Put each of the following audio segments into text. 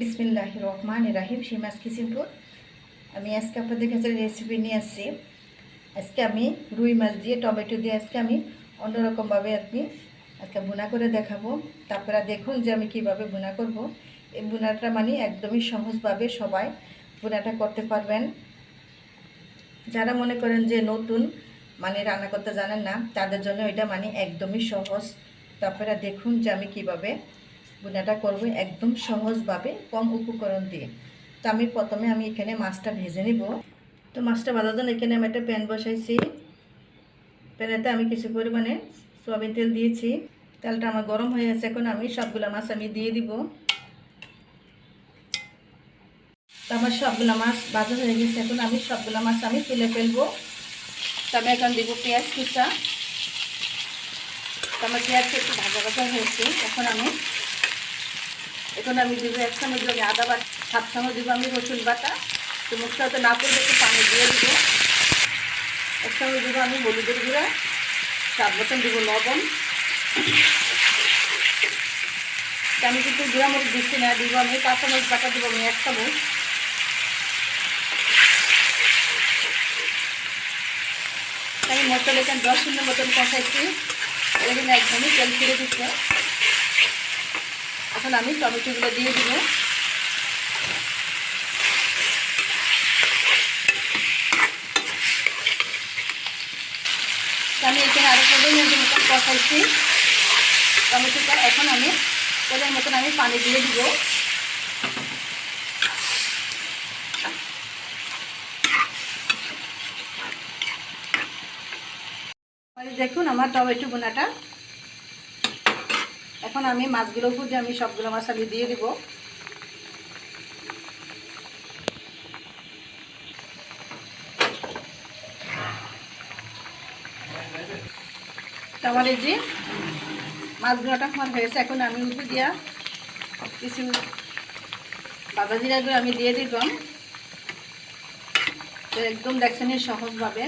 বিসমিল্লাহির রহমানির রহিম। সীমাস কিচেনপুর। আমি আজকে আপনাদের কাছে রেসিপি নিয়ে আসছি। আজকে আমি রুই মাছ দিয়ে টমেটো দিয়ে আজকে আমি অন্যরকমভাবে আজকে ভুনা করে দেখাবো। তারপরে দেখুন যে আমি কিভাবে ভুনা করব। এই ভুনাটা মানে একদমই সহজভাবে সবাই ভুনাটা করতে পারবেন। যারা মনে করেন যে নতুন মানে রান্না করতে জানেন না, তাদের জন্য এটা মানে একদমই সহজ। তারপরে দেখুন যে আমি কিভাবে ভুনাটা করব একদম সহজভাবে কম উপকরণ দিয়ে। তো আমি প্রথমে এখানে মাছটা ভেজে নিব। তো মাছটা ভাজার জন্য এখানে আমি একটা প্যান বসাইছি। প্যানেতে আমি কিছু পরিমাণে সয়াবিন তেল দিয়েছি। তেলটা আমার গরম হয়ে গেছে। এখন আমি সবগুলো মাছ দিয়ে দিব। তো আমার সবগুলো মাছ ভাজা হয়ে গেছে। এখন আমি সবগুলো মাছ তুলে ফেলবো। তো আমি এখন দিব পেঁয়াজ কুচা। তো আমার পেঁয়াজটা একটু ভাজা ভাজা হয়েছে। এখন আমি দিব 1 চামচ আদা বাটা, 7 চামচ দিব আমি রসুন বাটা। তো মুখটাতে না পড়লে একটু পানি দিয়ে দিব। 1 চামচ দিব আমি হলুদের গুঁড়া, স্বাদ মতন দিব লবণ। আমি কিন্তু গুঁড়া মরিচ দিচ্ছি না, দিব আমি কাঁচামরিচ বাটা দিব আমি 1 চামচ। আমি মশলা এখানে 10 মিনিটের মতন কষাইছি। এখানে একদমই তেল ছেড়ে দিচ্ছে। এখন আমি টমেটোগুলো দিয়ে দিব। আমি এখানে আরও 15 মিনিটের মতন কষাইছি টমেটোটা। এখন আমি তেলের মতন পানি দিয়ে দিব। দেখুন আমার টমেটো ভুনাটা। এখন আমি মাছগুলো ভুজে সবগুলো মাছ দিয়ে দিব। আমার এই যে মাছগুলোটা আমার হয়েছে। এখন আমি উঠে দিয়া কিছু বাদা জিরাগুলো দিয়ে দিলাম। তো একদম দেখছেন সহজভাবে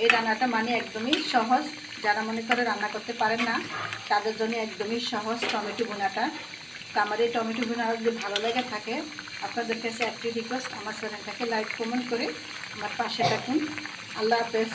এই রান্নাটা মানে একদমই সহজ। যারা মনে করে রান্না করতে পারেন না, তাদের জন্য একদমই সহজ টমেটো ভুনাটা। তো আমার এই টমেটো ভুনা যদি ভালো লেগে থাকে, আপনাদের কাছে একটি রিকোয়েস্ট, আমার চ্যানেলটাকে লাইক কমেন্ট করে আমার পাশে থাকুন। আল্লাহ হাফেজ।